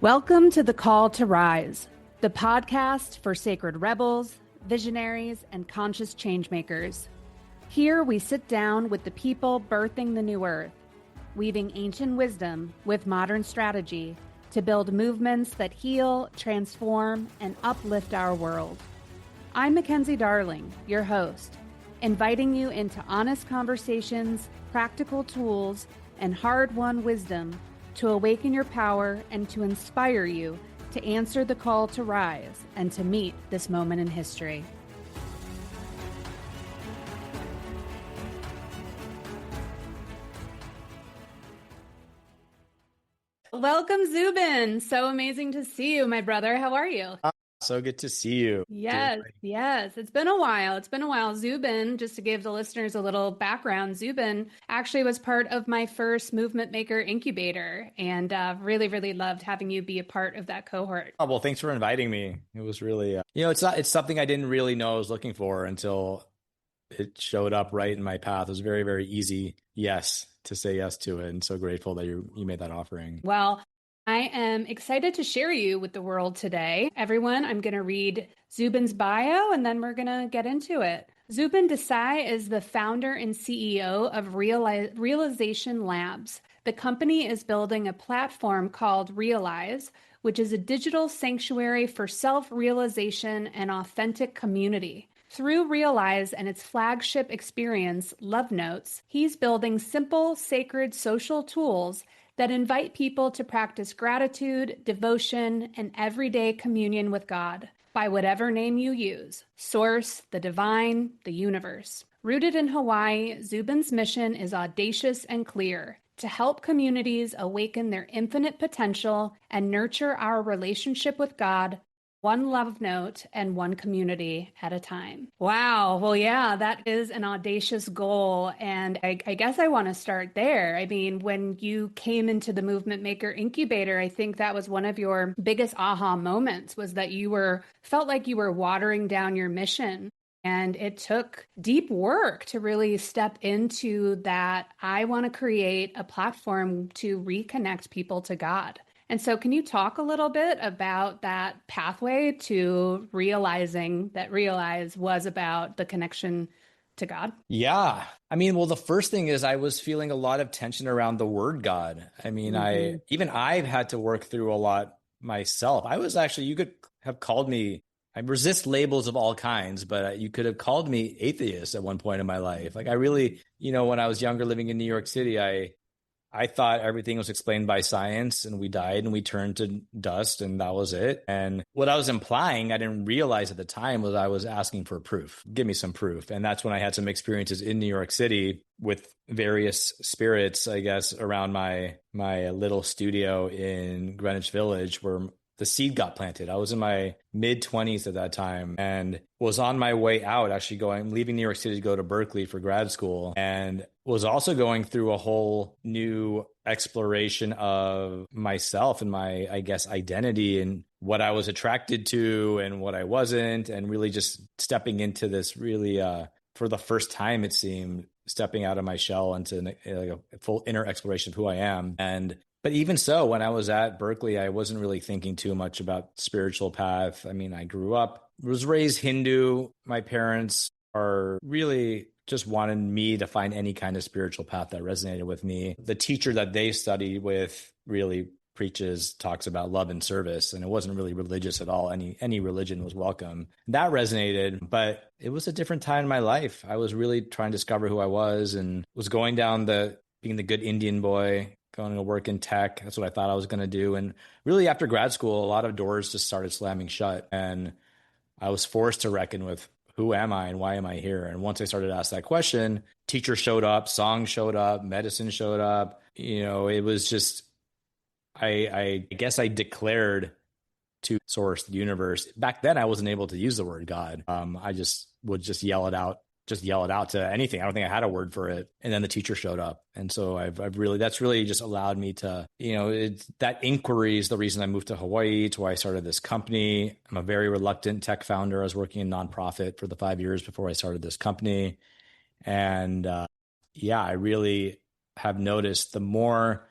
Welcome to The Call to Rise, the podcast for sacred rebels, visionaries, and conscious changemakers. Here we sit down with the people birthing the new earth, weaving ancient wisdom with modern strategy to build movements that heal, transform, and uplift our world. I'm Mackenzie Darling, your host, inviting you into honest conversations, practical tools, and hard-won wisdom to awaken your power and to inspire you to answer the call to rise and to meet this moment in history. Welcome, Zubin. So amazing to see you, my brother. How are you? So good to see you. Yes. It's been a while. Zubin, just to give the listeners a little background, Zubin actually was part of my first Movement Maker Incubator, and really loved having you be a part of that cohort. Oh, well, thanks for inviting me. It was really, it's something I didn't really know I was looking for until it showed up right in my path. It was very, very easy to say yes to it. And so grateful that you made that offering. Well, I am excited to share you with the world today. Everyone, I'm going to read Zubin's bio and then we're going to get into it. Zubin Desai is the founder and CEO of Realization Labs. The company is building a platform called Realize, which is a digital sanctuary for self-realization and authentic community. Through Realize and its flagship experience, Love Notes, he's building simple, sacred social tools that invite people to practice gratitude, devotion, and everyday communion with God, by whatever name you use: Source, the Divine, the Universe. Rooted in Hawaii, Zubin's mission is audacious and clear: to help communities awaken their infinite potential and nurture our relationship with God, one love note and one community at a time. Wow. Well, yeah, that is an audacious goal. And I guess I want to start there. I mean, when you came into the Movement Maker Incubator, I think that was one of your biggest aha moments, was that felt like you were watering down your mission. And it took deep work to really step into that. I want to create a platform to reconnect people to God. And so can you talk a little bit about that pathway to realizing that Realize was about the connection to God? Yeah. I mean, well, the first thing is I was feeling a lot of tension around the word God. I mean, I've had to work through a lot myself. You could have called me, I resist labels of all kinds, but you could have called me atheist at one point in my life. Like I really, when I was younger living in New York City, I thought everything was explained by science and we died and we turned to dust and that was it. And what I was implying, I didn't realize at the time, was I was asking for proof. Give me some proof. And that's when I had some experiences in New York City with various spirits, I guess, around my little studio in Greenwich Village, where the seed got planted. I was in my mid-20s at that time and was on my way out, leaving New York City to go to Berkeley for grad school, and was also going through a whole new exploration of myself and my, I guess, identity and what I was attracted to and what I wasn't, and really just stepping into this really, for the first time, it seemed, stepping out of my shell into a full inner exploration of who I am. But even so, when I was at Berkeley, I wasn't really thinking too much about spiritual path. I mean, I was raised Hindu. My parents are really just wanted me to find any kind of spiritual path that resonated with me. The teacher that they studied with really talks about love and service, and it wasn't really religious at all. Any religion was welcome. That resonated, but it was a different time in my life. I was really trying to discover who I was and was going down being the good Indian boy, going to work in tech. That's what I thought I was going to do. And really after grad school, a lot of doors just started slamming shut. And I was forced to reckon with, who am I and why am I here? And once I started to ask that question, teachers showed up, songs showed up, medicine showed up. It was just, I guess I declared to Source, the universe. Back then, I wasn't able to use the word God. I just would yell it out to anything. I don't think I had a word for it. And then the teacher showed up. And so that's really just allowed me to, that inquiry is the reason I moved to Hawaii. It's why I started this company. I'm a very reluctant tech founder. I was working in nonprofit for the 5 years before I started this company. And I really have noticed the more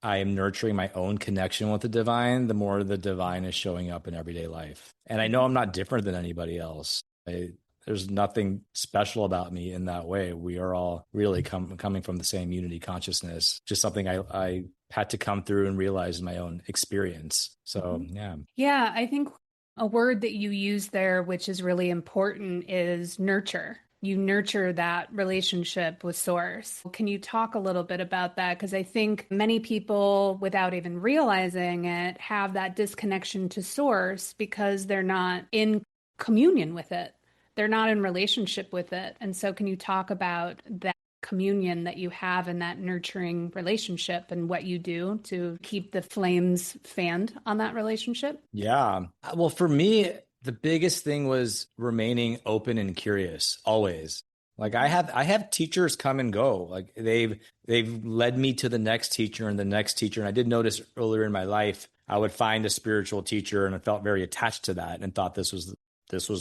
I am nurturing my own connection with the divine, the more the divine is showing up in everyday life. And I know I'm not different than anybody else. There's nothing special about me in that way. We are all really coming from the same unity consciousness, just something I had to come through and realize in my own experience. So, yeah. Yeah, I think a word that you use there, which is really important, is nurture. You nurture that relationship with source. Can you talk a little bit about that? Because I think many people, without even realizing it, have that disconnection to source because they're not in communion with it. They're not in relationship with it. And so can you talk about that communion that you have in that nurturing relationship and what you do to keep the flames fanned on that relationship? Yeah. Well, for me, the biggest thing was remaining open and curious always. Like I have teachers come and go. Like they've led me to the next teacher and the next teacher. And I did notice earlier in my life, I would find a spiritual teacher and I felt very attached to that and thought this was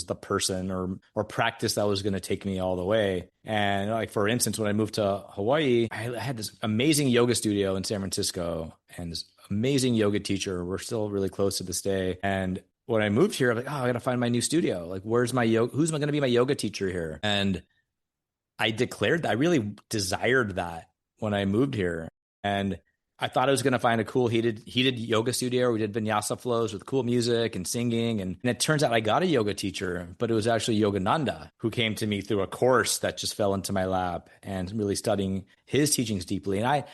the person or practice that was going to take me all the way. And like, for instance, when I moved to Hawaii, I had this amazing yoga studio in San Francisco and this amazing yoga teacher. We're still really close to this day. And when I moved here, I'm like, oh, I got to find my new studio. Like, where's my who's going to be my yoga teacher here? And I declared that I really desired that when I moved here. And I thought I was going to find a cool heated yoga studio where we did vinyasa flows with cool music and singing. And it turns out I got a yoga teacher, but it was actually Yogananda who came to me through a course that just fell into my lap and really studying his teachings deeply. And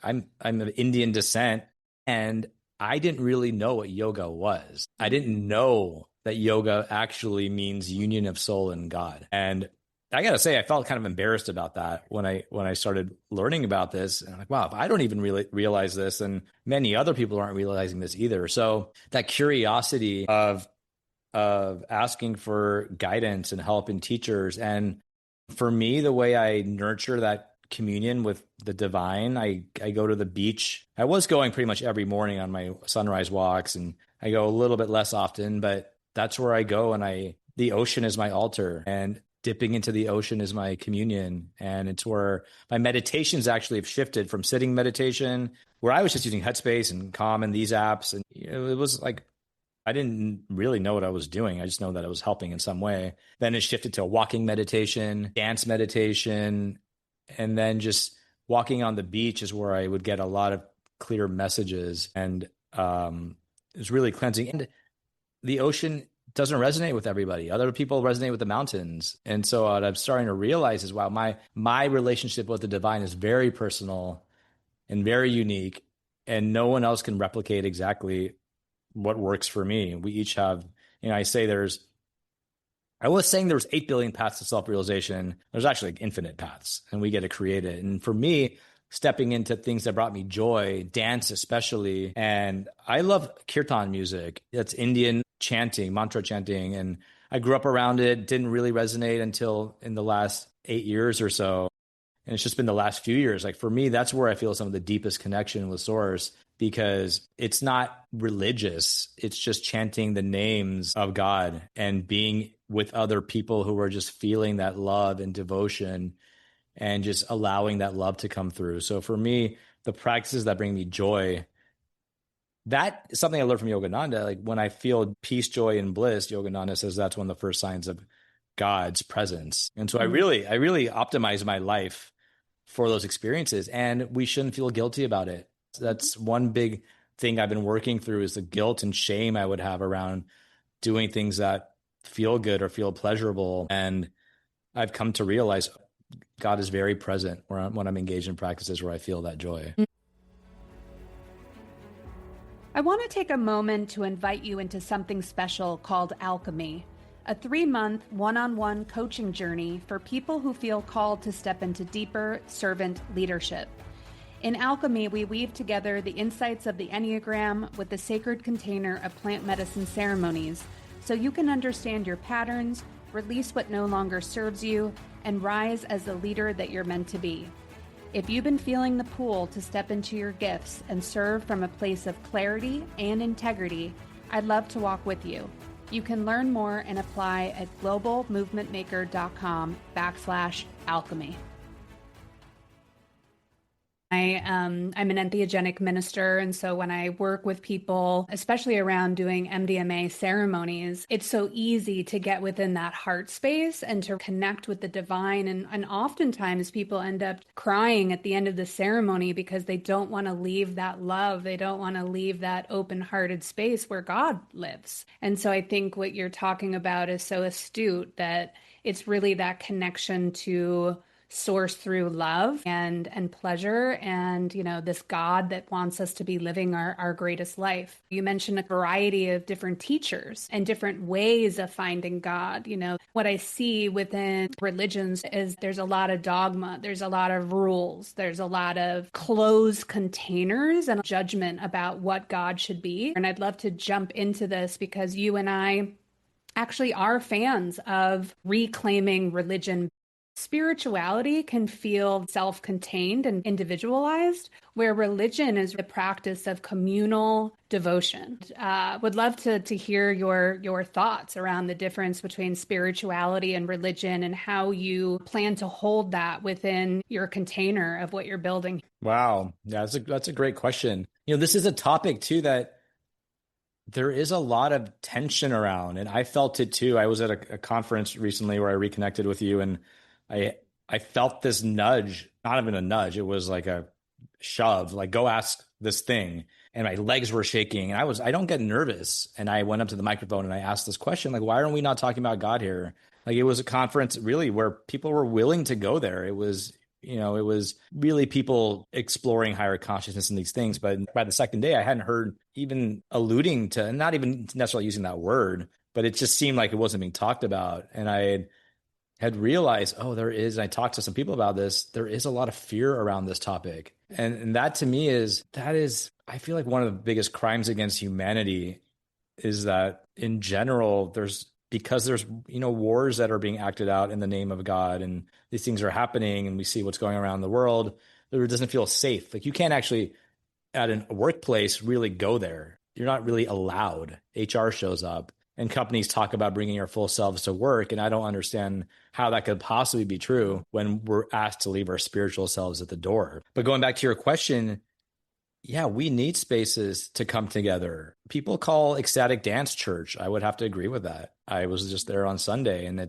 I'm of Indian descent and I didn't really know what yoga was. I didn't know that yoga actually means union of soul and God. And I got to say, I felt kind of embarrassed about that when I started learning about this. And I'm like, wow, if I don't even really realize this, and many other people aren't realizing this either. So that curiosity of asking for guidance and help in teachers. And for me, the way I nurture that communion with the divine, I go to the beach. I was going pretty much every morning on my sunrise walks, and I go a little bit less often, but that's where I go. And the ocean is my altar, and dipping into the ocean is my communion. And it's where my meditations actually have shifted from sitting meditation, where I was just using Headspace and Calm and these apps. And it was like, I didn't really know what I was doing. I just know that it was helping in some way. Then it shifted to walking meditation, dance meditation, and then just walking on the beach is where I would get a lot of clear messages. And it was really cleansing. And the ocean doesn't resonate with everybody. Other people resonate with the mountains. And so what I'm starting to realize is, wow, my relationship with the divine is very personal and very unique, and no one else can replicate exactly what works for me. We each have, I was saying there was 8 billion paths to self-realization. There's actually like infinite paths, and we get to create it. And for me, stepping into things that brought me joy, dance especially. And I love kirtan music. That's Indian chanting, mantra chanting. And I grew up around it, didn't really resonate until in the last 8 years or so. And it's just been the last few years. Like for me, that's where I feel some of the deepest connection with Source, because it's not religious. It's just chanting the names of God and being with other people who are just feeling that love and devotion and just allowing that love to come through. So for me, the practices that bring me joy, that is something I learned from Yogananda. Like when I feel peace, joy, and bliss, Yogananda says that's one of the first signs of God's presence. And so I really optimize my life for those experiences, and we shouldn't feel guilty about it. That's one big thing I've been working through, is the guilt and shame I would have around doing things that feel good or feel pleasurable. And I've come to realize God is very present when I'm engaged in practices where I feel that joy. I want to take a moment to invite you into something special called Alchemy, a 3-month one-on-one coaching journey for people who feel called to step into deeper servant leadership. In Alchemy, we weave together the insights of the Enneagram with the sacred container of plant medicine ceremonies so you can understand your patterns, release what no longer serves you, and rise as the leader that you're meant to be. If you've been feeling the pull to step into your gifts and serve from a place of clarity and integrity, I'd love to walk with you. You can learn more and apply at globalmovementmaker.com/alchemy. I'm an entheogenic minister. And so when I work with people, especially around doing MDMA ceremonies, it's so easy to get within that heart space and to connect with the divine. And oftentimes people end up crying at the end of the ceremony because they don't want to leave that love. They don't want to leave that open-hearted space where God lives. And so I think what you're talking about is so astute, that it's really that connection to source through love and pleasure, and this God that wants us to be living our greatest life. You mentioned a variety of different teachers and different ways of finding God. What I see within religions is there's a lot of dogma, there's a lot of rules, there's a lot of closed containers and judgment about what God should be. And I'd love to jump into this because you and I actually are fans of reclaiming religion. Spirituality can feel self-contained and individualized, where religion is the practice of communal devotion. Would love to hear your thoughts around the difference between spirituality and religion and how you plan to hold that within your container of what you're building. Wow. Yeah, that's a great question. This is a topic too that there is a lot of tension around, and I felt it too. I was at a conference recently where I reconnected with you, and I felt this nudge, not even a nudge. It was like a shove, like go ask this thing. And my legs were shaking. And I don't get nervous. And I went up to the microphone and I asked this question, like, why aren't we not talking about God here? Like, it was a conference really where people were willing to go there. It was really people exploring higher consciousness and these things. But by the second day, I hadn't heard even alluding to, not even necessarily using that word, but it just seemed like it wasn't being talked about. And I had realized, I talked to some people about this, there is a lot of fear around this topic. And that to me I feel like one of the biggest crimes against humanity is that in general, because there's wars that are being acted out in the name of God, and these things are happening, and we see what's going around the world, it doesn't feel safe. Like, you can't actually at a workplace really go there. You're not really allowed. HR shows up and companies talk about bringing your full selves to work. And I don't understand how that could possibly be true when we're asked to leave our spiritual selves at the door. But going back to your question, yeah, we need spaces to come together. People call ecstatic dance church. I would have to agree with that. I was just there on Sunday, and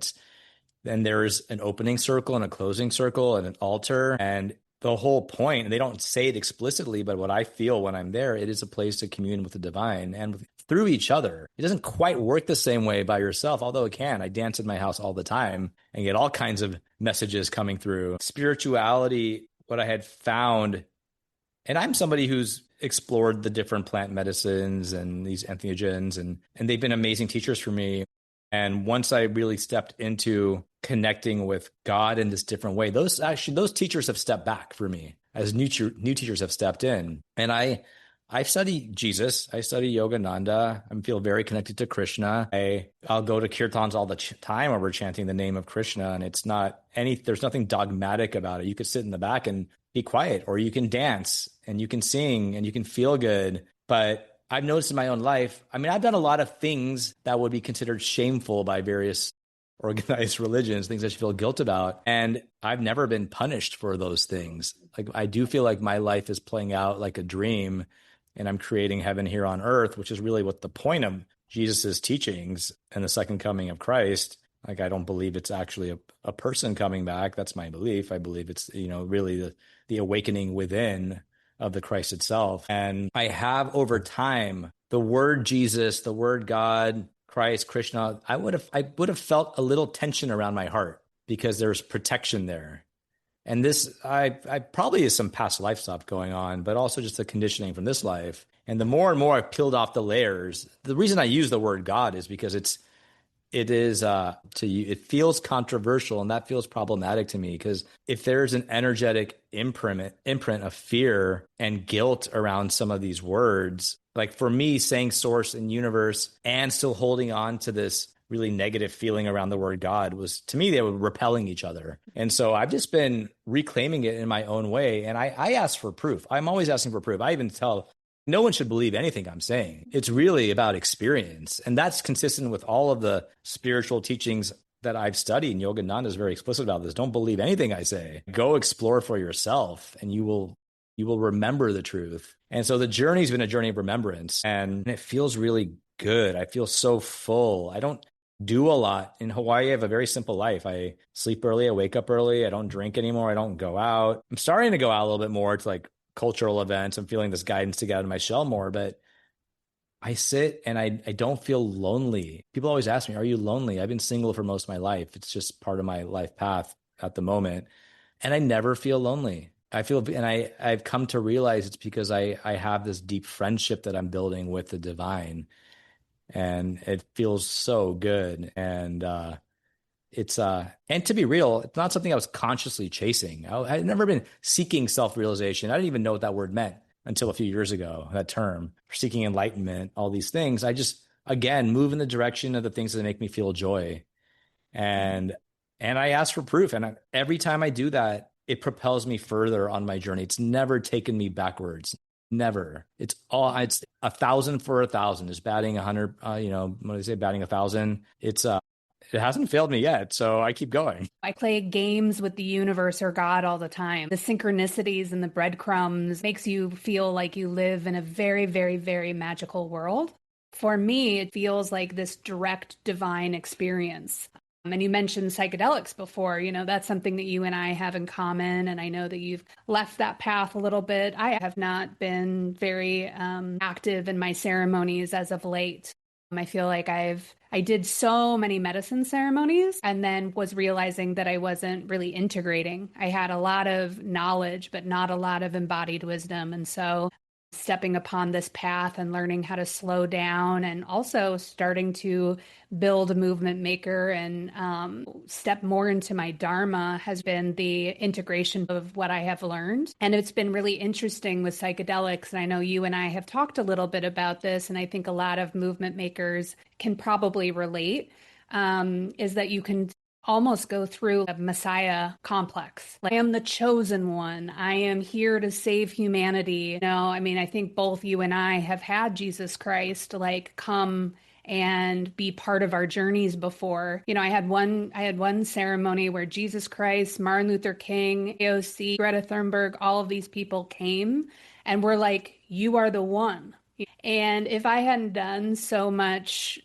there's an opening circle and a closing circle and an altar. And the whole point, and they don't say it explicitly, but what I feel when I'm there, it is a place to commune with the divine and through each other. It doesn't quite work the same way by yourself, although it can. I dance in my house all the time and get all kinds of messages coming through. Spirituality, what I had found, and I'm somebody who's explored the different plant medicines and these entheogens, and they've been amazing teachers for me. And once I really stepped into connecting with God in this different way, those teachers have stepped back for me as new teachers have stepped in. And I study Jesus. I study Yogananda. I feel very connected to Krishna. I'll go to kirtans all the time where we're chanting the name of Krishna, and there's nothing dogmatic about it. You could sit in the back and be quiet, or you can dance and you can sing and you can feel good. But I've noticed in my own life, I've done a lot of things that would be considered shameful by various organized religions, things I should feel guilt about. And I've never been punished for those things. Like, I do feel like my life is playing out like a dream, and I'm creating heaven here on earth, which is really what the point of Jesus's teachings and the second coming of Christ. Like, I don't believe it's actually a person coming back. That's my belief. I believe it's, really the awakening within of the Christ itself. And I have over time, the word Jesus, the word God, Christ, Krishna, I would have felt a little tension around my heart because there's protection there. And this, I probably is some past life stuff going on, but also just the conditioning from this life. And the more and more I've peeled off the layers, the reason I use the word God is because it feels controversial, and that feels problematic to me, because if there's an energetic imprint of fear and guilt around some of these words, like for me, saying source and universe and still holding on to this really negative feeling around the word God was, to me, they were repelling each other. And so I've just been reclaiming it in my own way. And I ask for proof. I'm always asking for proof. I even tell no one should believe anything I'm saying. It's really about experience. And that's consistent with all of the spiritual teachings that I've studied. And Yogananda is very explicit about this. Don't believe anything I say. Go explore for yourself, and you will you will remember the truth. And so the journey's been a journey of remembrance, and it feels really good. I feel so full. I don't do a lot. In Hawaii, I have a very simple life. I sleep early, I wake up early, I don't drink anymore, I don't go out. I'm starting to go out a little bit more to like cultural events. I'm feeling this guidance to get out of my shell more, but I sit and I don't feel lonely. People always ask me, are you lonely? I've been single for most of my life. It's just part of my life path at the moment. And I never feel lonely. I feel, and I've come to realize it's because I have this deep friendship that I'm building with the divine, and it feels so good. And and to be real, it's not something I was consciously chasing. I'd never been seeking self-realization. I didn't even know what that word meant until a few years ago, that term, seeking enlightenment, all these things. I just, again, move in the direction of the things that make me feel joy. And I ask for proof. And every time I do that, it propels me further on my journey. It's never taken me backwards. Never. It's 1,000 for 1,000. It's batting 100. What do they say? Batting 1,000. It hasn't failed me yet, so I keep going. I play games with the universe or God all the time. The synchronicities and the breadcrumbs makes you feel like you live in a very, very, very magical world. For me, it feels like this direct divine experience. And you mentioned psychedelics before. That's something that you and I have in common. And I know that you've left that path a little bit. I have not been very active in my ceremonies as of late. I feel like I did so many medicine ceremonies and then was realizing that I wasn't really integrating. I had a lot of knowledge, but not a lot of embodied wisdom. And so stepping upon this path and learning how to slow down, and also starting to build a movement maker and step more into my dharma has been the integration of what I have learned. And it's been really interesting with psychedelics. And I know you and I have talked a little bit about this, and I think a lot of movement makers can probably relate, is that you can almost go through a Messiah complex. Like, I am the chosen one. I am here to save humanity. I think both you and I have had Jesus Christ come and be part of our journeys before. I had one ceremony where Jesus Christ, Martin Luther King, AOC, Greta Thunberg, all of these people came and were like, you are the one. And if I hadn't done so much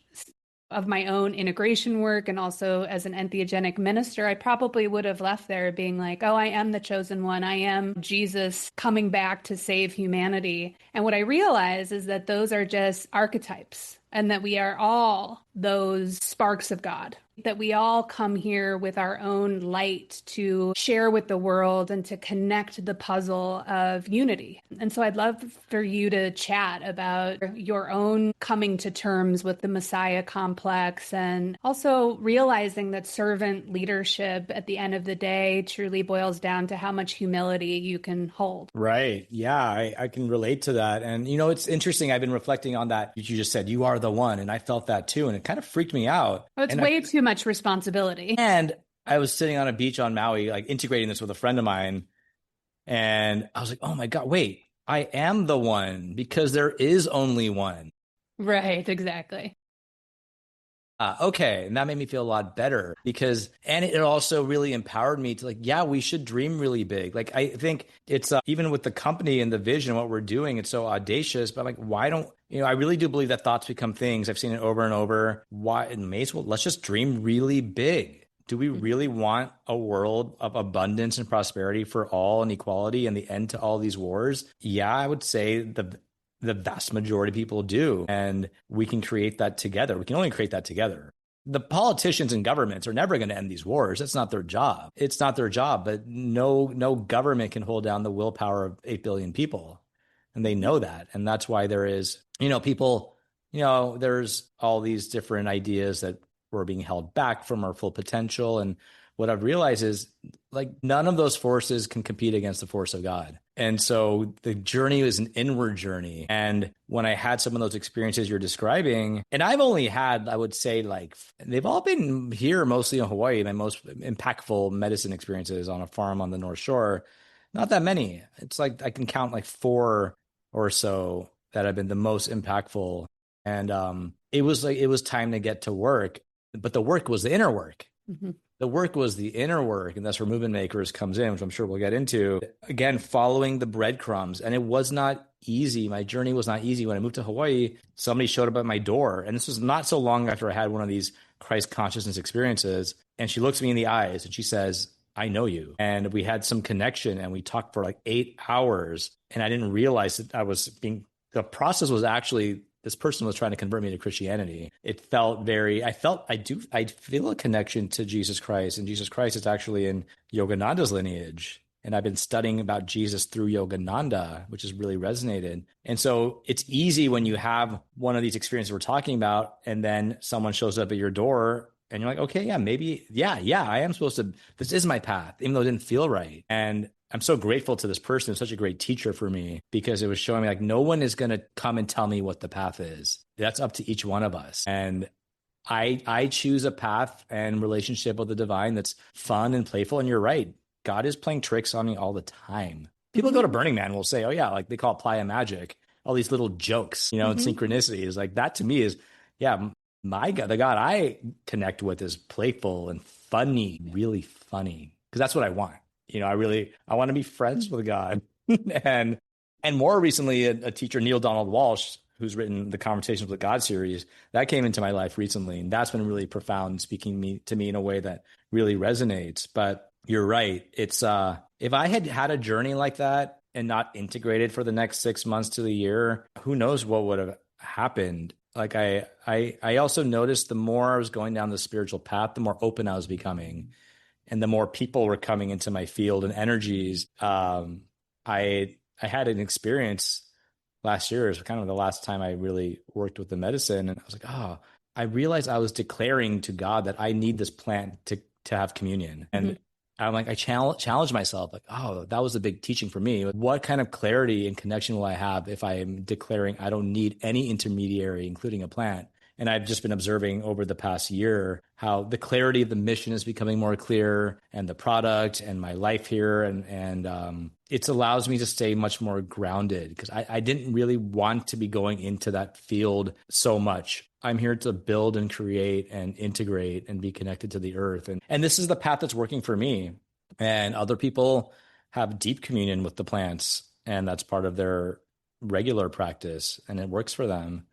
of my own integration work and also as an entheogenic minister, I probably would have left there being like, oh, I am the chosen one. I am Jesus coming back to save humanity. And what I realize is that those are just archetypes, and that we are all those sparks of God, that we all come here with our own light to share with the world and to connect the puzzle of unity. And so I'd love for you to chat about your own coming to terms with the Messiah complex, and also realizing that servant leadership at the end of the day truly boils down to how much humility you can hold. Right. Yeah, I can relate to that. And, it's interesting. I've been reflecting on that. You just said, you are the one. And I felt that too. And it kind of freaked me out. Oh, it's way too much responsibility. And I was sitting on a beach on Maui, like integrating this with a friend of mine. And I was like, oh my God, wait, I am the one, because there is only one. Right, exactly. Okay. And that made me feel a lot better, and it also really empowered me to yeah, we should dream really big. Like, I think it's even with the company and the vision, what we're doing, it's so audacious, but why don't, I really do believe that thoughts become things. I've seen it over and over. Why? It may as well, let's just dream really big. Do we really want a world of abundance and prosperity for all and equality and the end to all these wars? Yeah, I would say the vast majority of people do. And we can create that together. We can only create that together. The politicians and governments are never going to end these wars. That's not their job. It's not their job, but no government can hold down the willpower of 8 billion people. And they know that. And that's why there is, people, there's all these different ideas that we're being held back from our full potential. And what I've realized is none of those forces can compete against the force of God. And so the journey is an inward journey. And when I had some of those experiences you're describing, and I've only had, I would say, they've all been here, mostly in Hawaii, my most impactful medicine experiences on a farm on the North Shore. Not that many. It's I can count 4 or so that have been the most impactful. And it was time to get to work. But the work was the inner work. Mm-hmm. The work was the inner work, and that's where movement makers comes in, which I'm sure we'll get into. Again, following the breadcrumbs. And it was not easy. My journey was not easy. When I moved to Hawaii, somebody showed up at my door. And this was not so long after I had one of these Christ consciousness experiences. And she looks me in the eyes and she says, I know you. And we had some connection and we talked for like 8 hours. And I didn't realize that the process was actually, this person was trying to convert me to Christianity. It felt I feel a connection to Jesus Christ, and Jesus Christ is actually in Yogananda's lineage. And I've been studying about Jesus through Yogananda, which has really resonated. And so it's easy when you have one of these experiences we're talking about, and then someone shows up at your door and you're like, okay, yeah, maybe, yeah, I am supposed to, this is my path, even though it didn't feel right. And I'm so grateful to this person. It's such a great teacher for me, because it was showing me like, no one is going to come and tell me what the path is. That's up to each one of us. And I choose a path and relationship with the divine that's fun and playful. And you're right. God is playing tricks on me all the time. People go to Burning Man will say, oh yeah, like they call it playa magic, all these little jokes, and synchronicities. Like that to me is, yeah, my God, the God I connect with is playful and funny, really funny, because that's what I want. I want to be friends with God. and more recently, a teacher, Neil Donald Walsh, who's written the Conversations with God series, that came into my life recently. And that's been really profound, speaking to me in a way that really resonates. But you're right. It's if I had a journey like that and not integrated for the next 6 months to the year, who knows what would have happened. Like I also noticed the more I was going down the spiritual path, the more open I was becoming. And the more people were coming into my field and energies. I had an experience last year. It was kind of the last time I really worked with the medicine. And I was like, I realized I was declaring to God that I need this plant to have communion. And I'm like, I challenge myself, like, that was a big teaching for me. What kind of clarity and connection will I have if I am declaring I don't need any intermediary, including a plant? And I've just been observing over the past year how the clarity of the mission is becoming more clear, and the product and my life here. And it allows me to stay much more grounded, because I didn't really want to be going into that field so much. I'm here to build and create and integrate and be connected to the earth. And this is the path that's working for me. And other people have deep communion with the plants, and that's part of their regular practice, and it works for them.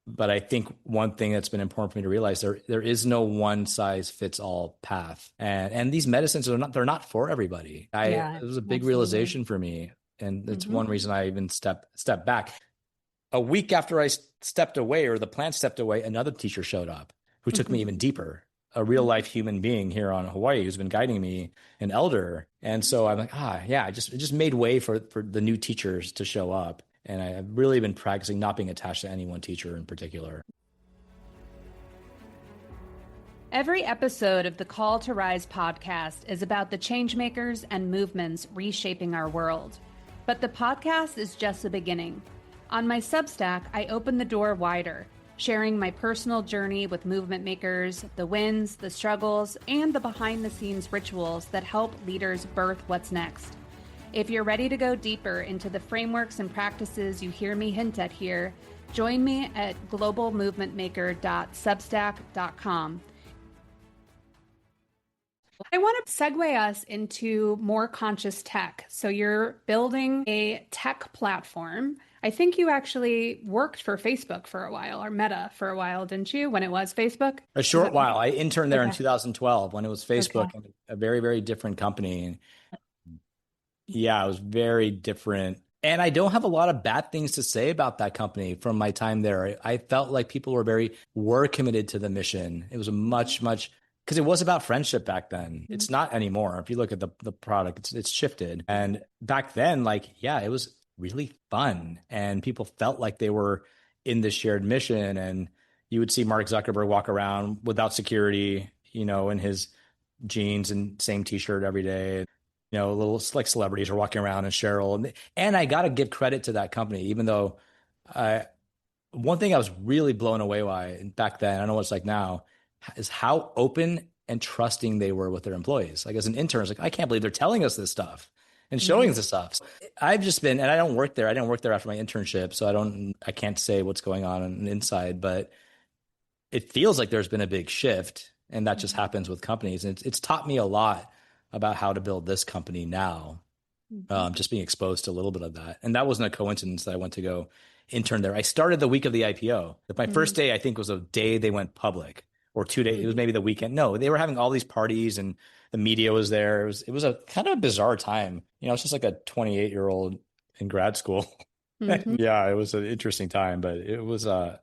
But I think one thing that's been important for me to realize, there is no one size fits all path. And these medicines they're not for everybody. It was a big realization for me. And it's one reason I even stepped back. A week after I stepped away, or the plant stepped away, another teacher showed up who took me even deeper. A real life human being here on Hawaii who's been guiding me, an elder. And so I'm like, it just made way for the new teachers to show up. And I've really been practicing not being attached to any one teacher in particular. Every episode of the Call to Rise podcast is about the changemakers and movements reshaping our world. But the podcast is just the beginning. On my Substack, I open the door wider, sharing my personal journey with movement makers, the wins, the struggles, and the behind-the-scenes rituals that help leaders birth what's next. If you're ready to go deeper into the frameworks and practices you hear me hint at here, join me at globalmovementmaker.substack.com. I want to segue us into more conscious tech. So you're building a tech platform. I think you actually worked for Facebook for a while, or Meta for a while, didn't you, when it was Facebook? A short while. I interned there in 2012 when it was Facebook, a very, very different company. Yeah, it was very different. And I don't have a lot of bad things to say about that company from my time there. I felt like people were committed to the mission. It was a much, because it was about friendship back then. It's not anymore. If you look at the product, it's shifted. And back then, it was really fun. And people felt like they were in this shared mission. And you would see Mark Zuckerberg walk around without security, in his jeans and same t-shirt every day. Little like celebrities are walking around, and Cheryl. And I got to give credit to that company, even though one thing I was really blown away by back then, I don't know what it's like now, is how open and trusting they were with their employees. Like as an intern, I was like, I can't believe they're telling us this stuff and showing us this stuff. I've just been, and I don't work there. I didn't work there after my internship, so I can't say what's going on inside, but it feels like there's been a big shift. And that just happens with companies. And it's taught me a lot about how to build this company now, just being exposed to a little bit of that. And that wasn't a coincidence that I went to go intern there. I started the week of the IPO. My first day, I think, was a day they went public, or 2 days. It was maybe the weekend. No, they were having all these parties and the media was there. It was a kind of a bizarre time. You know, it's just like a 28-year-old in grad school. Yeah, it was an interesting time, but it was, I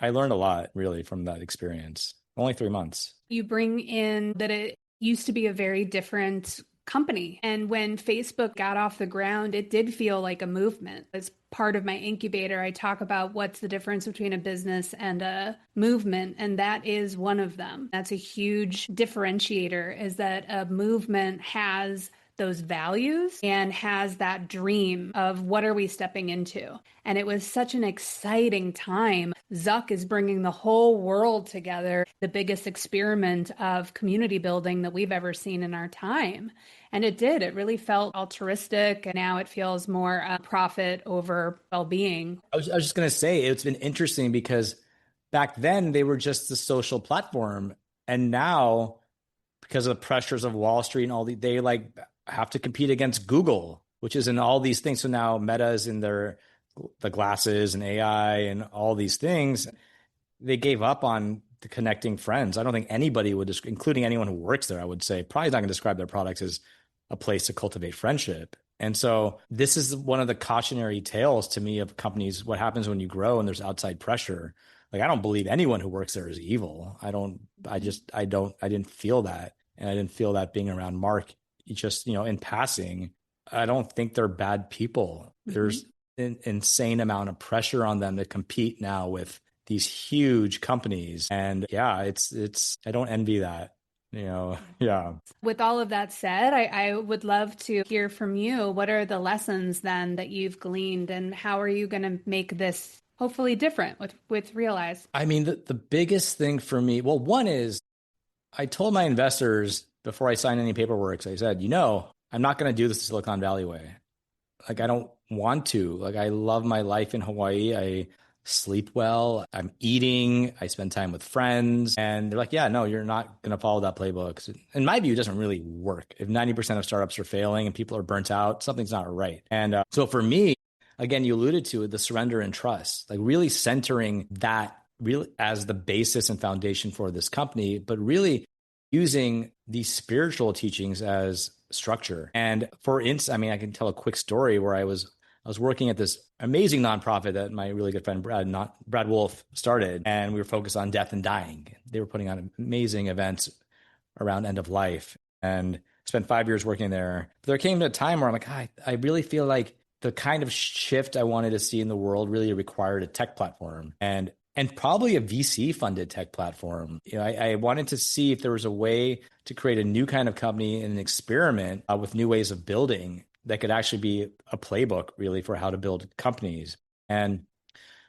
learned a lot really from that experience. Only 3 months. You bring in that it used to be a very different company. And when Facebook got off the ground, it did feel like a movement. As part of my incubator, I talk about what's the difference between a business and a movement, and that is one of them. That's a huge differentiator, is that a movement has those values and has that dream of what are we stepping into. And it was such an exciting time. Zuck is bringing the whole world together, the biggest experiment of community building that we've ever seen in our time. And it did. It really felt altruistic. And now it feels more profit over well-being. I was just going to say, it's been interesting because back then they were just the social platform. And now, because of the pressures of Wall Street and all they like have to compete against Google, which is in all these things. So now Meta is in the glasses and AI and all these things. They gave up on the connecting friends. I don't think anybody would, including anyone who works there, I would say, probably not going to describe their products as a place to cultivate friendship. And so this is one of the cautionary tales to me of companies. What happens when you grow and there's outside pressure? Like, I don't believe anyone who works there is evil. I didn't feel that. And I didn't feel that being around Mark, just, in passing. I don't think they're bad people. There's an insane amount of pressure on them to compete now with these huge companies. And yeah, it's, I don't envy that, yeah. With all of that said, I would love to hear from you. What are the lessons then that you've gleaned, and how are you going to make this hopefully different with Realize? I mean, the biggest thing for me, well, one is I told my investors before I signed any paperwork, I said, I'm not going to do this the Silicon Valley way. Like, I don't want to. Like, I love my life in Hawaii. I sleep well. I'm eating. I spend time with friends. And they're like, yeah, no, you're not going to follow that playbook. In my view, it doesn't really work. If 90% of startups are failing and people are burnt out, something's not right. And so for me, again, you alluded to it, the surrender and trust, like really centering that really as the basis and foundation for this company, but really using these spiritual teachings as structure. And for instance, I mean, I can tell a quick story where I was working at this amazing nonprofit that my really good friend Brad Wolf started, and we were focused on death and dying. They were putting on amazing events around end of life, and spent 5 years working there. But there came a time where I'm like, I really feel like the kind of shift I wanted to see in the world really required a tech platform, and probably a VC-funded tech platform. I wanted to see if there was a way to create a new kind of company and an experiment with new ways of building that could actually be a playbook really for how to build companies. And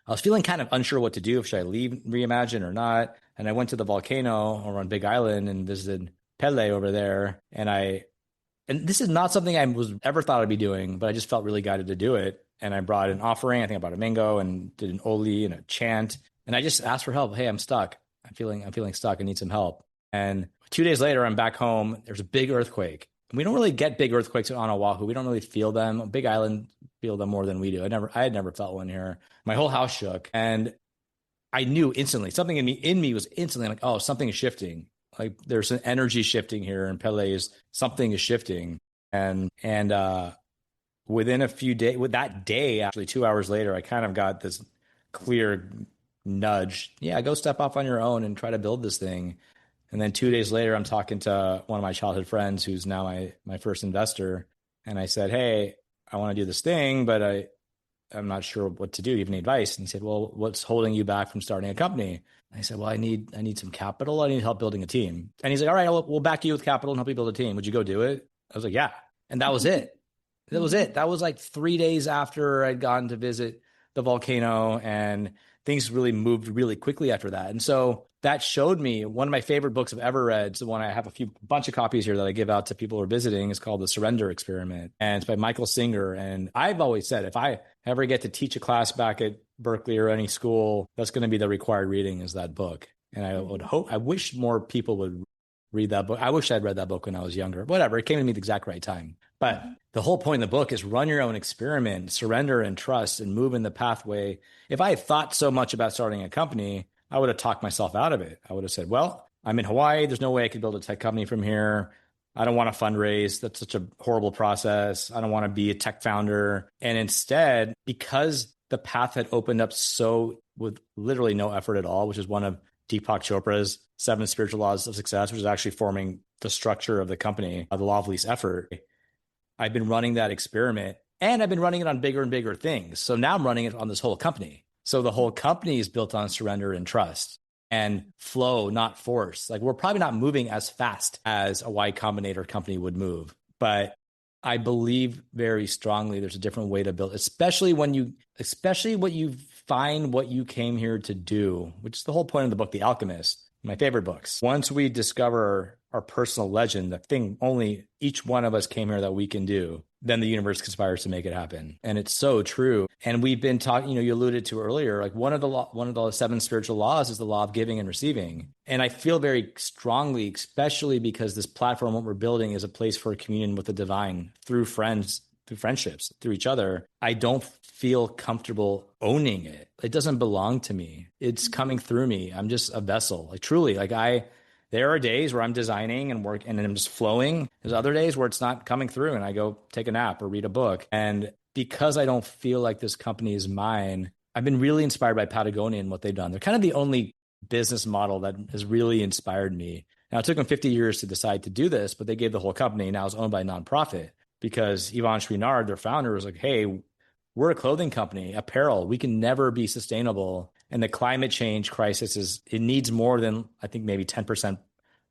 I was feeling kind of unsure what to do. Should I leave Reimagine or not? And I went to the volcano over on Big Island and visited Pele over there. And this is not something I was ever thought I'd be doing, but I just felt really guided to do it. And I brought an offering. I think I brought a mango and did an oli and a chant. And I just asked for help. Hey, I'm stuck. I'm feeling stuck. I need some help. And 2 days later, I'm back home. There's a big earthquake. And we don't really get big earthquakes on Oahu. We don't really feel them. Big Island feel them more than we do. I had never felt one here. My whole house shook. And I knew instantly, something in me was instantly like, oh, something is shifting. Like, there's an energy shifting here. And something is shifting. And within a few days, with that day, actually 2 hours later, I kind of got this clear nudge. Yeah, go step off on your own and try to build this thing. And then 2 days later, I'm talking to one of my childhood friends who's now my first investor. And I said, hey, I want to do this thing, but I'm not sure what to do. Do you have any advice? And he said, well, what's holding you back from starting a company? And I said, well, I need some capital. I need help building a team. And he's like, all right, we'll back you with capital and help you build a team. Would you go do it? I was like, yeah. And that was it. That was it. That was like 3 days after I'd gone to visit the volcano, and things really moved really quickly after that. And so that showed me one of my favorite books I've ever read. It's the one I have a bunch of copies here that I give out to people who are visiting. It's called The Surrender Experiment, and it's by Michael Singer. And I've always said, if I ever get to teach a class back at Berkeley or any school, that's going to be the required reading is that book. And I would hope, I wish more people would read that book. I wish I'd read that book when I was younger. Whatever, it came to me at the exact right time. But the whole point of the book is run your own experiment, surrender and trust, and move in the pathway. If I had thought so much about starting a company, I would have talked myself out of it. I would have said, well, I'm in Hawaii. There's no way I could build a tech company from here. I don't want to fundraise. That's such a horrible process. I don't want to be a tech founder. And instead, because the path had opened up so with literally no effort at all, which is one of Deepak Chopra's 7 spiritual laws of success, which is actually forming the structure of the company, the law of least effort. I've been running that experiment, and I've been running it on bigger and bigger things. So now I'm running it on this whole company. So the whole company is built on surrender and trust and flow, not force. Like, we're probably not moving as fast as a Y Combinator company would move, but I believe very strongly there's a different way to build, especially when you find what you came here to do, which is the whole point of the book, The Alchemist, my favorite books. Once we discover our personal legend, the thing only each one of us came here that we can do, then the universe conspires to make it happen. And it's so true. And we've been talking, you alluded to earlier, like one of the 7 spiritual laws is the law of giving and receiving. And I feel very strongly, especially because this platform, what we're building, is a place for communion with the divine through friends, through friendships, through each other. I don't feel comfortable owning it. It doesn't belong to me. It's coming through me. I'm just a vessel. Like, truly, there are days where I'm designing and work and I'm just flowing. There's other days where it's not coming through and I go take a nap or read a book. And because I don't feel like this company is mine, I've been really inspired by Patagonia and what they've done. They're kind of the only business model that has really inspired me. Now, it took them 50 years to decide to do this, but they gave the whole company. Now it's owned by a nonprofit because Yvon Chouinard, their founder, was like, hey, we're a clothing company, apparel. We can never be sustainable. And the climate change crisis it needs more than, I think, maybe 10%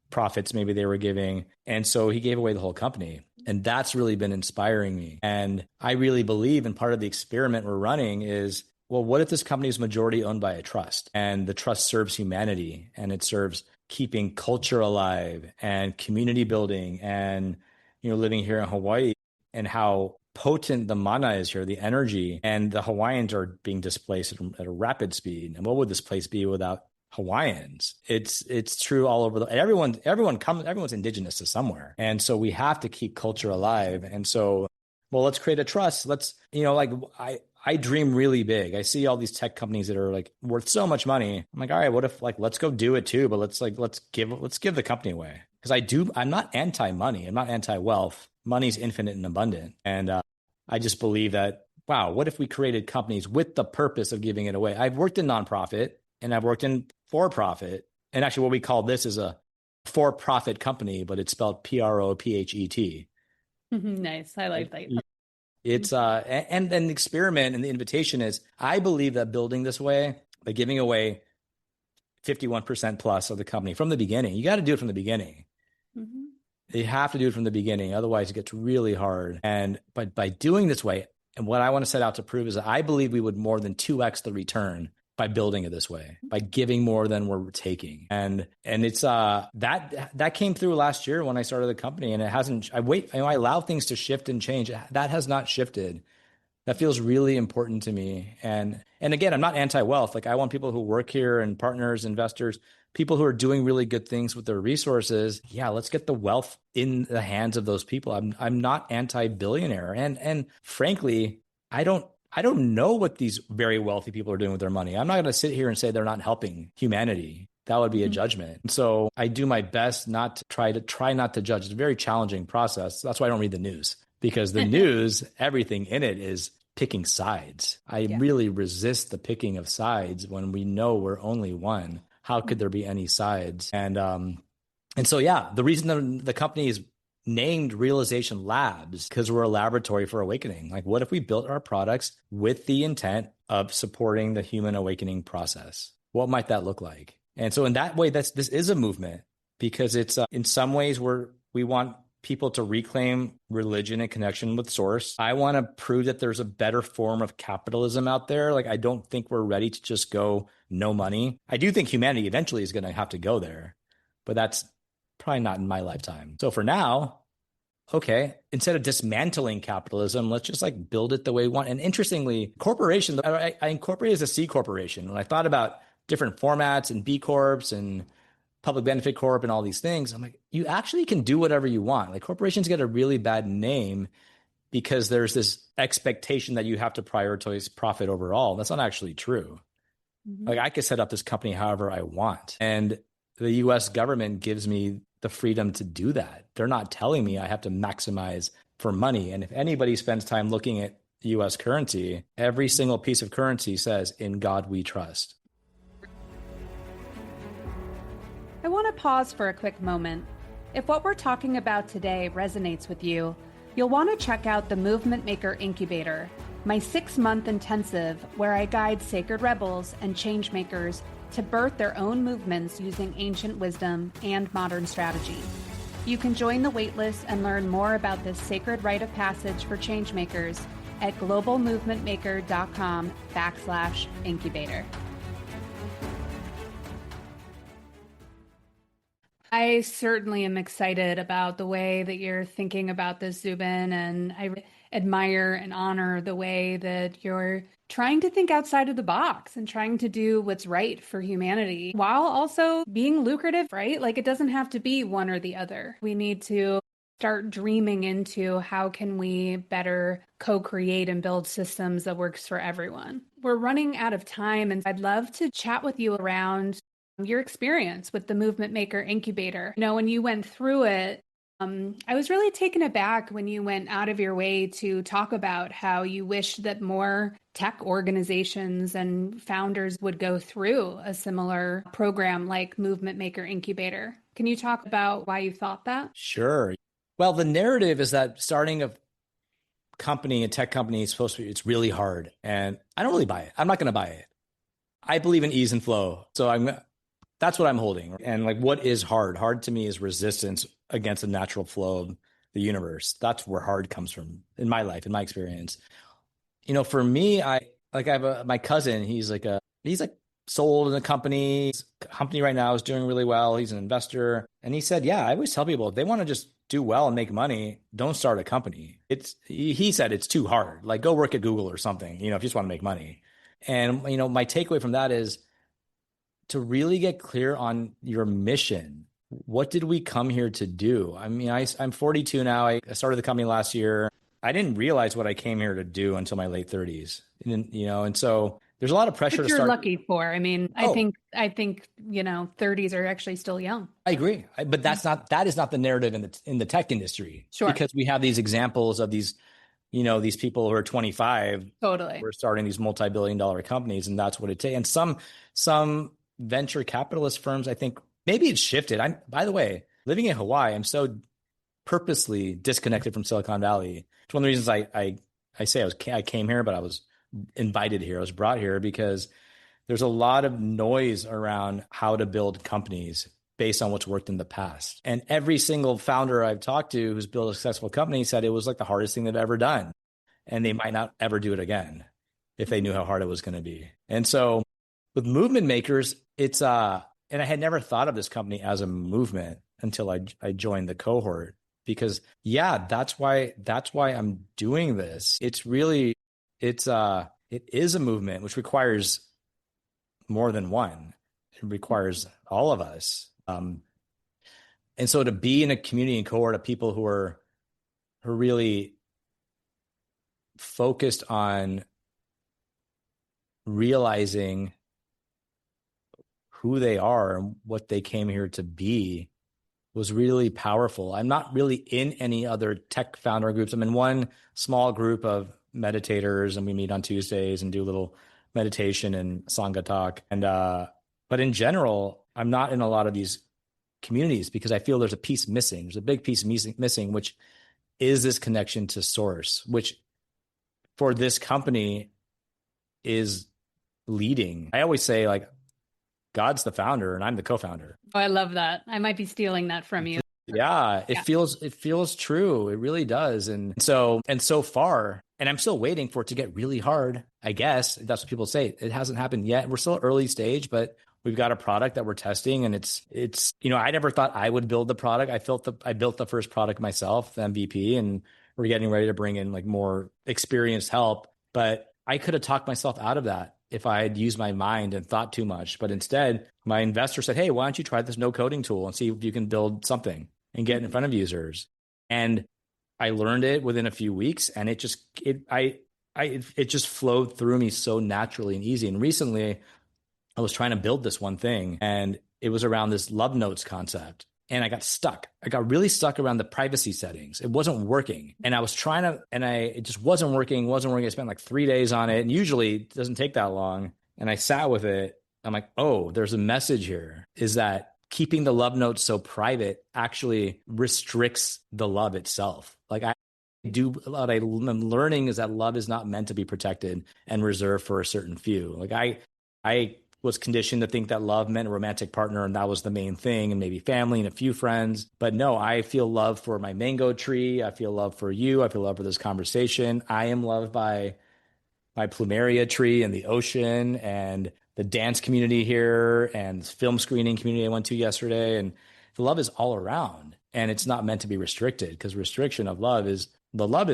profits maybe they were giving. And so he gave away the whole company. And that's really been inspiring me. And I really believe, and part of the experiment we're running is, well, what if this company is majority owned by a trust, and the trust serves humanity and it serves keeping culture alive and community building and, living here in Hawaii and how potent the mana is here, the energy, and the Hawaiians are being displaced at a rapid speed. And what would this place be without Hawaiians? It's true all over everyone's indigenous to somewhere. And so we have to keep culture alive. And so, well, let's create a trust. Let's, I dream really big. I see all these tech companies that are like worth so much money. I'm like, all right, what if let's go do it too, but let's give the company away. Because I'm not anti-money. I'm not anti-wealth. Money's infinite and abundant. And I just believe that, wow, what if we created companies with the purpose of giving it away? I've worked in nonprofit and I've worked in for-profit. And actually what we call this is a for-profit company, but it's spelled PROPHET. Nice. I like that. It's and the experiment and the invitation is, I believe that building this way, by giving away 51% plus of the company from the beginning, you got to do it from the beginning. You have to do it from the beginning. Otherwise it gets really hard. But by doing this way, and what I want to set out to prove is that I believe we would more than 2x the return by building it this way, by giving more than we're taking. And it's that came through last year when I started the company, and it hasn't. I allow things to shift and change. That has not shifted. That feels really important to me. And again, I'm not anti-wealth. Like, I want people who work here and partners, investors, people who are doing really good things with their resources. Yeah, let's get the wealth in the hands of those people. I'm not anti-billionaire. And frankly, I don't know what these very wealthy people are doing with their money. I'm not going to sit here and say they're not helping humanity. That would be a judgment. So I do my best not to try not to judge. It's a very challenging process. That's why I don't read the news, because the news, everything in it is picking sides. I really resist the picking of sides when we know we're only one. How could there be any sides? And so, yeah, the reason the company is named Realization Labs, because we're a laboratory for awakening. Like, what if we built our products with the intent of supporting the human awakening process? What might that look like? And so in that way, this is a movement, because it's in some ways we want people to reclaim religion and connection with source. I want to prove that there's a better form of capitalism out there. Like, I don't think we're ready to just go no money. I do think humanity eventually is going to have to go there, but that's probably not in my lifetime. So for now, okay, instead of dismantling capitalism, let's just build it the way we want. And interestingly, corporation, I incorporated as a C corporation. When I thought about different formats and B Corps and public benefit corp and all these things. I'm like, you actually can do whatever you want. Like corporations get a really bad name because there's this expectation that you have to prioritize profit overall. That's not actually true. Like I could set up this company however I want. And the US government gives me the freedom to do that. They're not telling me I have to maximize for money. And if anybody spends time looking at US currency, every single piece of currency says, "In God we trust." I want to pause for a quick moment. If what we're talking about today resonates with you, you'll want to check out the Movement Maker Incubator, my 6-month intensive where I guide sacred rebels and change makers to birth their own movements using ancient wisdom and modern strategy. You can join the waitlist and learn more about this sacred rite of passage for change makers at globalmovementmaker.com/incubator. I certainly am excited about the way that you're thinking about this, Zubin, and I admire and honor the way that you're trying to think outside of the box and trying to do what's right for humanity while also being lucrative, right? Like it doesn't have to be one or the other. We need to start dreaming into how can we better co-create and build systems that works for everyone. We're running out of time, and I'd love to chat with you around your experience with the Movement Maker Incubator. You know, when you went through it, I was really taken aback when you went out of your way to talk about how you wish that more tech organizations and founders would go through a similar program like Movement Maker Incubator. Can you talk about why you thought that? Sure. Well, the narrative is that starting a company, a tech company, is supposed to be, it's really hard. And I don't really buy it. I'm not going to buy it. I believe in ease and flow. So that's what I'm holding. And like, what is hard? Hard to me is resistance against the natural flow of the universe. That's where hard comes from in my life, in my experience. You know, for me, I have my cousin, he's sold in a company. His company right now is doing really well. He's an investor. And he said, yeah, I always tell people if they want to just do well and make money, don't start a company. He said it's too hard. Like go work at Google or something, you know, if you just want to make money. And, you know, my takeaway from that is to really get clear on your mission. What did we come here to do? I mean, I'm 42 now. I started the company last year. I didn't realize what I came here to do until my late 30s. And, you know, and so there's a lot of pressure to start. You're lucky for. I mean, I think, you know, 30s are actually still young. I agree. But that is not the narrative in the tech industry. Sure. Because we have these examples of these, you know, these people who are 25. Totally. We're starting these multi-billion-dollar companies, and that's what it takes. And some venture capitalist firms, I think maybe it's shifted. By the way, living in Hawaii, I'm so purposely disconnected from Silicon Valley. It's one of the reasons I say I came here, but I was invited here. I was brought here because there's a lot of noise around how to build companies based on what's worked in the past. And every single founder I've talked to who's built a successful company said it was like the hardest thing they've ever done. And they might not ever do it again if they knew how hard it was going to be. And so with Movement Makers, it's and I had never thought of this company as a movement until I joined the cohort, because that's why I'm doing this. It is a movement which requires more than one. It requires all of us. And so to be in a community and cohort of people who are really focused on realizing who they are and what they came here to be was really powerful. I'm not really in any other tech founder groups. I'm in one small group of meditators, and we meet on Tuesdays and do a little meditation and Sangha talk. And but in general, I'm not in a lot of these communities because I feel there's a piece missing. There's a big piece missing, which is this connection to source, which for this company is leading. I always say, like, God's the founder and I'm the co-founder. Oh, I love that. I might be stealing that from you. Yeah, it feels true. It really does. And so far, and I'm still waiting for it to get really hard. I guess that's what people say. It hasn't happened yet. We're still early stage, but we've got a product that we're testing, and it's you know, I never thought I would build the product. I built the first product myself, the MVP, and we're getting ready to bring in like more experienced help. But I could have talked myself out of that if I had used my mind and thought too much. But instead, my investor said, hey, why don't you try this no coding tool and see if you can build something and get in front of users? And I learned it within a few weeks, and it just flowed through me so naturally and easy. And recently I was trying to build this one thing, and it was around this love notes concept. And I got stuck. I got really stuck around the privacy settings. It wasn't working. And I was trying to, it just wasn't working. I spent like 3 days on it. And usually it doesn't take that long. And I sat with it. I'm like, oh, there's a message here, is that keeping the love notes so private actually restricts the love itself. Like what I'm learning is that love is not meant to be protected and reserved for a certain few. Like I was conditioned to think that love meant a romantic partner, and that was the main thing, and maybe family and a few friends. But no, I feel love for my mango tree. I feel love for you. I feel love for this conversation. I am loved by my plumeria tree and the ocean and the dance community here and film screening community I went to yesterday. And the love is all around, and it's not meant to be restricted, because restriction of love is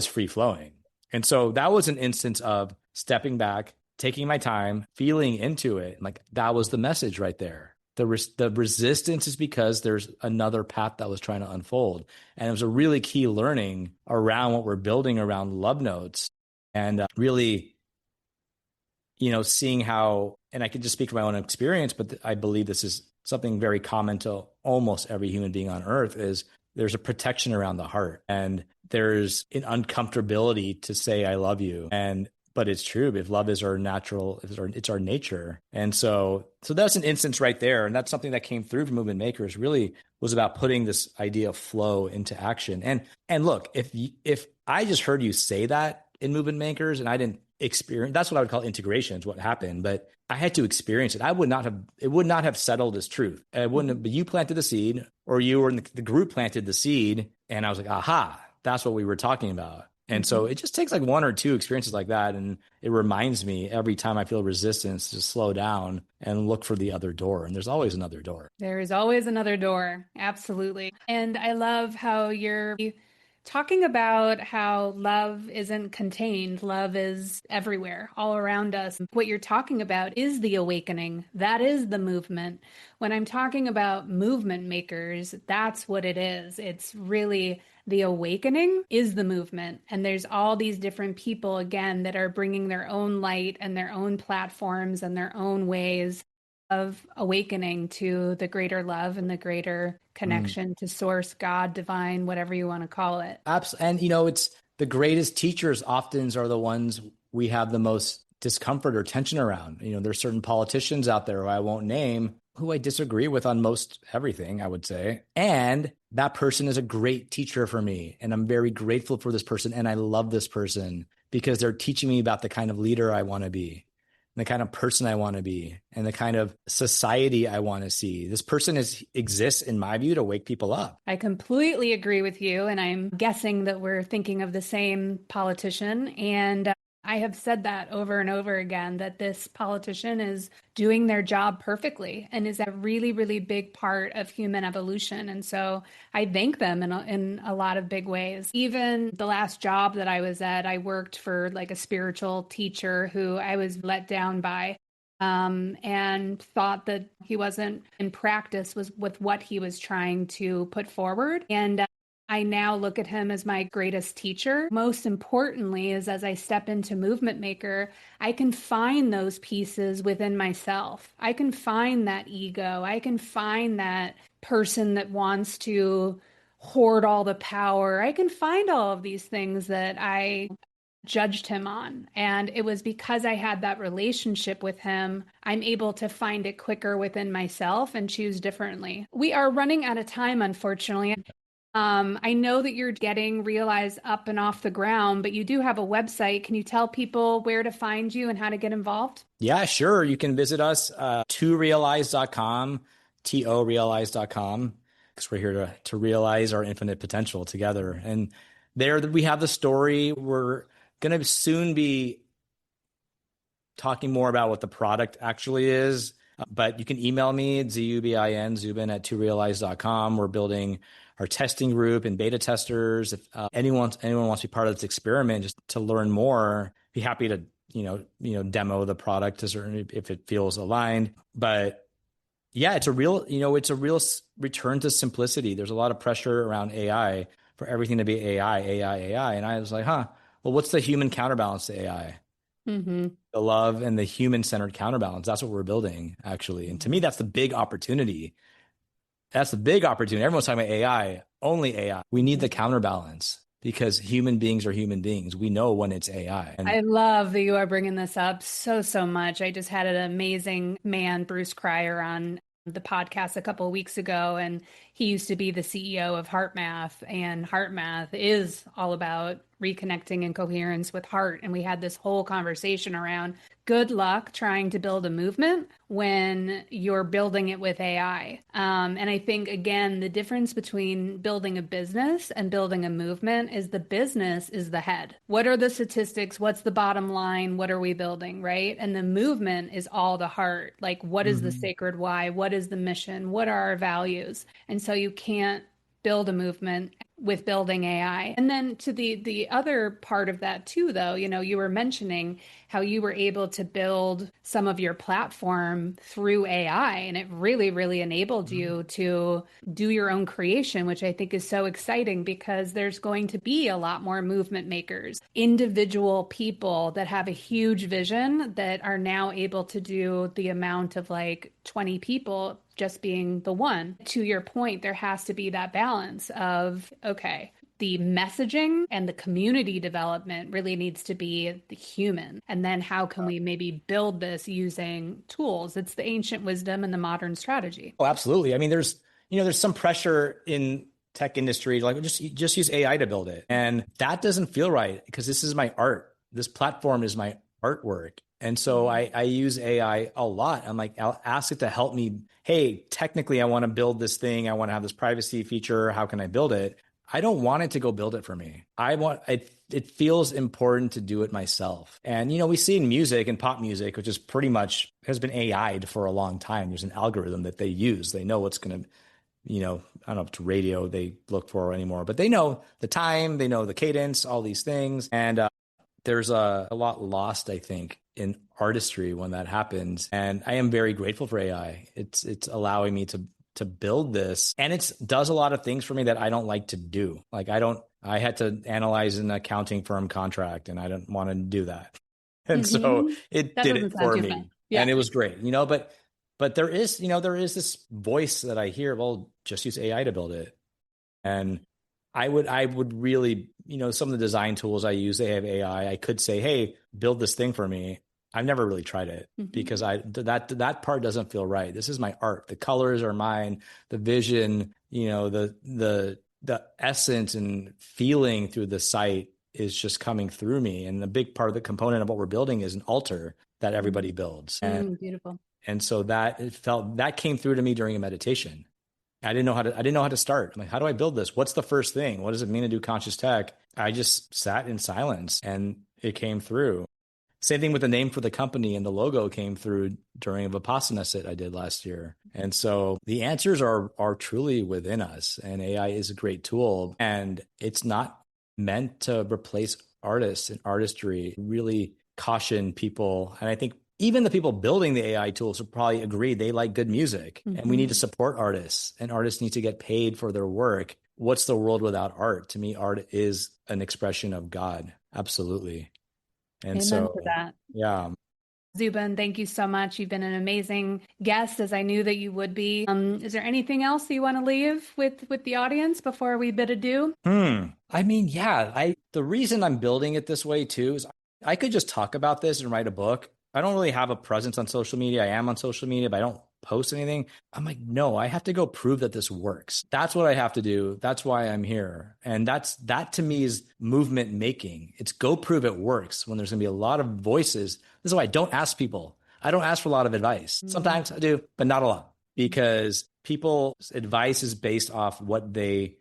free flowing. And so that was an instance of stepping back, taking my time, feeling into it. Like, that was the message right there. The resistance is because there's another path that was trying to unfold. And it was a really key learning around what we're building around love notes, and really, seeing how, and I can just speak from my own experience, but I believe this is something very common to almost every human being on earth, is there's a protection around the heart, and there's an uncomfortability to say, I love you. But it's true. If love is our natural, it's our nature. And so that's an instance right there. And that's something that came through from Movement Makers, really was about putting this idea of flow into action. And look, if I just heard you say that in Movement Makers and I didn't experience, that's what I would call integration, is what happened. But I had to experience it. It would not have settled as truth. It wouldn't have, but you planted the seed, or you or the group planted the seed. And I was like, aha, that's what we were talking about. And so it just takes like one or two experiences like that. And it reminds me every time I feel resistance to slow down and look for the other door. And there's always another door. There is always another door. Absolutely. And I love how you're talking about how love isn't contained. Love is everywhere, all around us. What you're talking about is the awakening. That is the movement. When I'm talking about movement makers, that's what it is. It's really the awakening is the movement. And there's all these different people, again, that are bringing their own light and their own platforms and their own ways of awakening to the greater love and the greater connection to source, God, divine, whatever you want to call it. Absolutely. And, it's the greatest teachers often are the ones we have the most discomfort or tension around. There's certain politicians out there who I won't name, who I disagree with on most everything, I would say. And that person is a great teacher for me. And I'm very grateful for this person. And I love this person because they're teaching me about the kind of leader I want to be, the kind of person I want to be, and the kind of society I want to see. This person exists, in my view, to wake people up. I completely agree with you. And I'm guessing that we're thinking of the same politician. And I have said that over and over again, that this politician is doing their job perfectly and is a really, really big part of human evolution. And so I thank them in a lot of big ways. Even the last job that I was at, I worked for like a spiritual teacher who I was let down by. And thought that he wasn't in practice with what he was trying to put forward. And I now look at him as my greatest teacher. Most importantly is, as I step into Movement Maker, I can find those pieces within myself. I can find that ego. I can find that person that wants to hoard all the power. I can find all of these things that I judged him on. And it was because I had that relationship with him, I'm able to find it quicker within myself and choose differently. We are running out of time, unfortunately. I know that you're getting Realize up and off the ground, but you do have a website. Can you tell people where to find you and how to get involved? Yeah, sure. You can visit us, torealize.com, torealize.com, because we're here to realize our infinite potential together. And there we have the story. We're going to soon be talking more about what the product actually is, but you can email me, Zubin at torealize.com. We're building our testing group and beta testers. If anyone wants to be part of this experiment, just to learn more, be happy to demo the product to certain if it feels aligned. But yeah, it's a real return to simplicity. There's a lot of pressure around AI for everything to be AI. And I was like, well, what's the human counterbalance to AI? Mm-hmm. The love and the human-centered counterbalance. That's what we're building, actually. And to me, that's the big opportunity. That's the big opportunity. Everyone's talking about AI, only AI. We need the counterbalance because human beings are human beings. We know when it's AI. And I love that you are bringing this up so much. I just had an amazing man, Bruce Cryer, on the podcast a couple of weeks ago, and he used to be the CEO of HeartMath, and HeartMath is all about reconnecting and coherence with heart. And we had this whole conversation around good luck trying to build a movement when you're building it with AI. And I think, again, the difference between building a business and building a movement is the business is the head. What are the statistics? What's the bottom line? What are we building, right? And the movement is all the heart. Like, what is the sacred why? What is the mission? What are our values? And so you can't build a movement with building AI. And then to the other part of that too, though, you were mentioning how you were able to build some of your platform through AI, and it really, really enabled you to do your own creation, which I think is so exciting because there's going to be a lot more movement makers, individual people that have a huge vision that are now able to do the amount of like 20 people just being the one. To your point, there has to be that balance of, okay, the messaging and the community development really needs to be the human. And then how can we maybe build this using tools? It's the ancient wisdom and the modern strategy. Oh, absolutely. I mean, there's some pressure in tech industry, like just use AI to build it. And that doesn't feel right because this is my art. This platform is my artwork. And so I use AI a lot. I'm like, I'll ask it to help me. Hey, technically, I want to build this thing. I want to have this privacy feature. How can I build it? I don't want it to go build it for me. It feels important to do it myself. And, we see in music and pop music, which is pretty much has been AI'd for a long time. There's an algorithm that they use. They know what's going to, I don't know if it's radio they look for anymore, but they know the time, they know the cadence, all these things. And there's a lot lost, I think, in artistry when that happens. And I am very grateful for AI. It's allowing me to build this, and it does a lot of things for me that I don't like to do. Like I had to analyze an accounting firm contract, and I didn't want to do that. And so it did it for me. Yeah. And it was great, but there is this voice that I hear, well, just use AI to build it. And I would really, some of the design tools I use, they have AI. I could say, hey, build this thing for me. I've never really tried it because that part doesn't feel right. This is my art. The colors are mine. The vision, the essence and feeling through the site is just coming through me. And the big part of the component of what we're building is an altar that everybody builds. And beautiful. And so that came through to me during a meditation. I didn't know how to start. I'm like, how do I build this? What's the first thing? What does it mean to do conscious tech? I just sat in silence and it came through. Same thing with the name for the company, and the logo came through during a Vipassana sit I did last year. And so the answers are truly within us, and AI is a great tool, and it's not meant to replace artists and artistry. Really caution people. And I think even the people building the AI tools will probably agree they like good music, and we need to support artists, and artists need to get paid for their work. What's the world without art? To me, art is an expression of God. Absolutely. And Amen to that. Yeah. Zubin, thank you so much. You've been an amazing guest, as I knew that you would be. Is there anything else that you want to leave with the audience before we bid adieu? I mean, yeah, the reason I'm building it this way too is I could just talk about this and write a book. I don't really have a presence on social media. I am on social media, but I don't post anything. I'm like, no, I have to go prove that this works. That's what I have to do. That's why I'm here. And that to me is movement making. It's go prove it works when there's going to be a lot of voices. This is why I don't ask people. I don't ask for a lot of advice. Sometimes I do, but not a lot, because people's advice is based off what they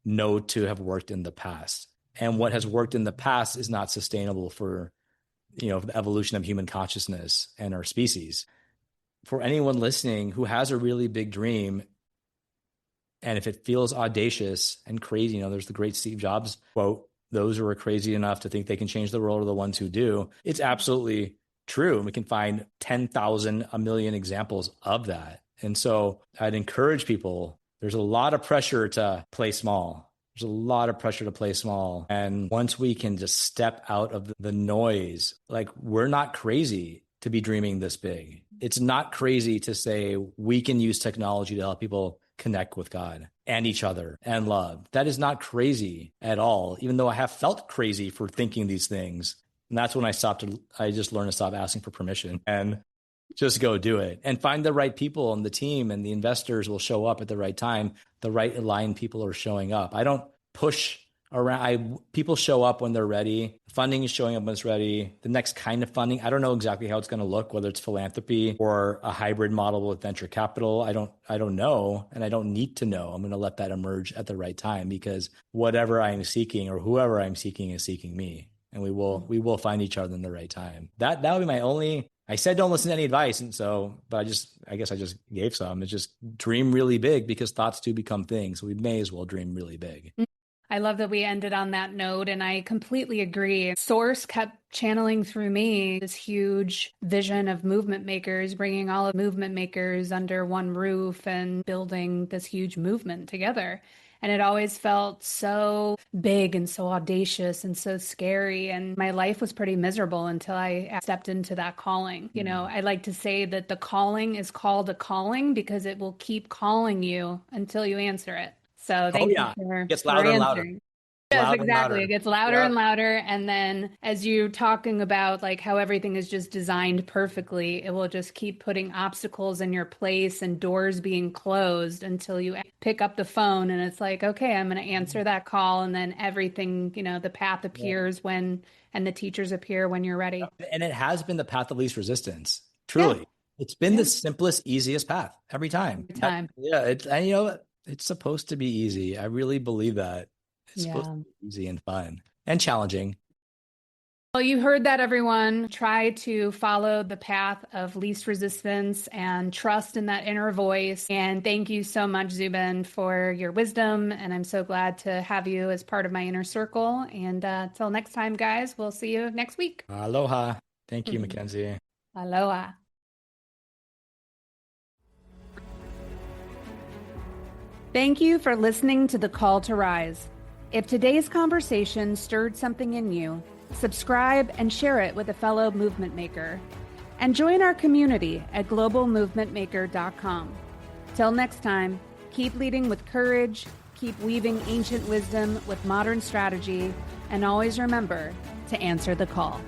know to have worked in the past. And what has worked in the past is not sustainable for, the evolution of human consciousness and our species. For anyone listening who has a really big dream, and if it feels audacious and crazy, there's the great Steve Jobs quote those who are crazy enough to think they can change the world are the ones who do. It's absolutely true. And we can find 10,000, a million examples of that. And so I'd encourage people, there's a lot of pressure to play small. There's a lot of pressure to play small. And once we can just step out of the noise, like we're not crazy to be dreaming this big. It's not crazy to say we can use technology to help people connect with God and each other and love. That is not crazy at all, even though I have felt crazy for thinking these things. And that's when I just learned to stop asking for permission and just go do it and find the right people on the team, and the investors will show up at the right time. The right aligned people are showing up. I don't push around. People show up when they're ready. Funding is showing up when it's ready. The next kind of funding, I don't know exactly how it's going to look, whether it's philanthropy or a hybrid model with venture capital. I don't know, and I don't need to know. I'm going to let that emerge at the right time, because whatever I'm seeking or whoever I'm seeking is seeking me, and we will find each other in the right time. That would be my only. I said don't listen to any advice, and so, but I guess I just gave some. It's just dream really big, because thoughts do become things. So we may as well dream really big. I love that we ended on that note, and I completely agree. Source kept channeling through me this huge vision of movement makers, bringing all of movement makers under one roof and building this huge movement together. And it always felt so big and so audacious and so scary. And my life was pretty miserable until I stepped into that calling. You know, I like to say that the calling is called a calling because it will keep calling you until you answer it. So thank you for, gets louder and louder. Yes, exactly. It gets louder and louder. And then as you're talking about like how everything is just designed perfectly, it will just keep putting obstacles in your place and doors being closed until you pick up the phone and it's like, okay, I'm going to answer that call. And then everything, you know, the path appears when, and the teachers appear when you're ready. And it has been the path of least resistance. Truly. Yeah. It's been the simplest, easiest path every time. And you know, it's supposed to be easy. I really believe that. It's supposed to be easy and fun and challenging. Well, you heard that, everyone. Try to follow the path of least resistance and trust in that inner voice. And thank you so much, Zubin, for your wisdom. And I'm so glad to have you as part of my inner circle. And till next time, guys, we'll see you next week. Aloha. Thank you, Mackenzie. Aloha. Thank you for listening to The Call to Rise. If today's conversation stirred something in you, subscribe and share it with a fellow movement maker. And join our community at globalmovementmaker.com. Till next time, keep leading with courage, keep weaving ancient wisdom with modern strategy, and always remember to answer the call.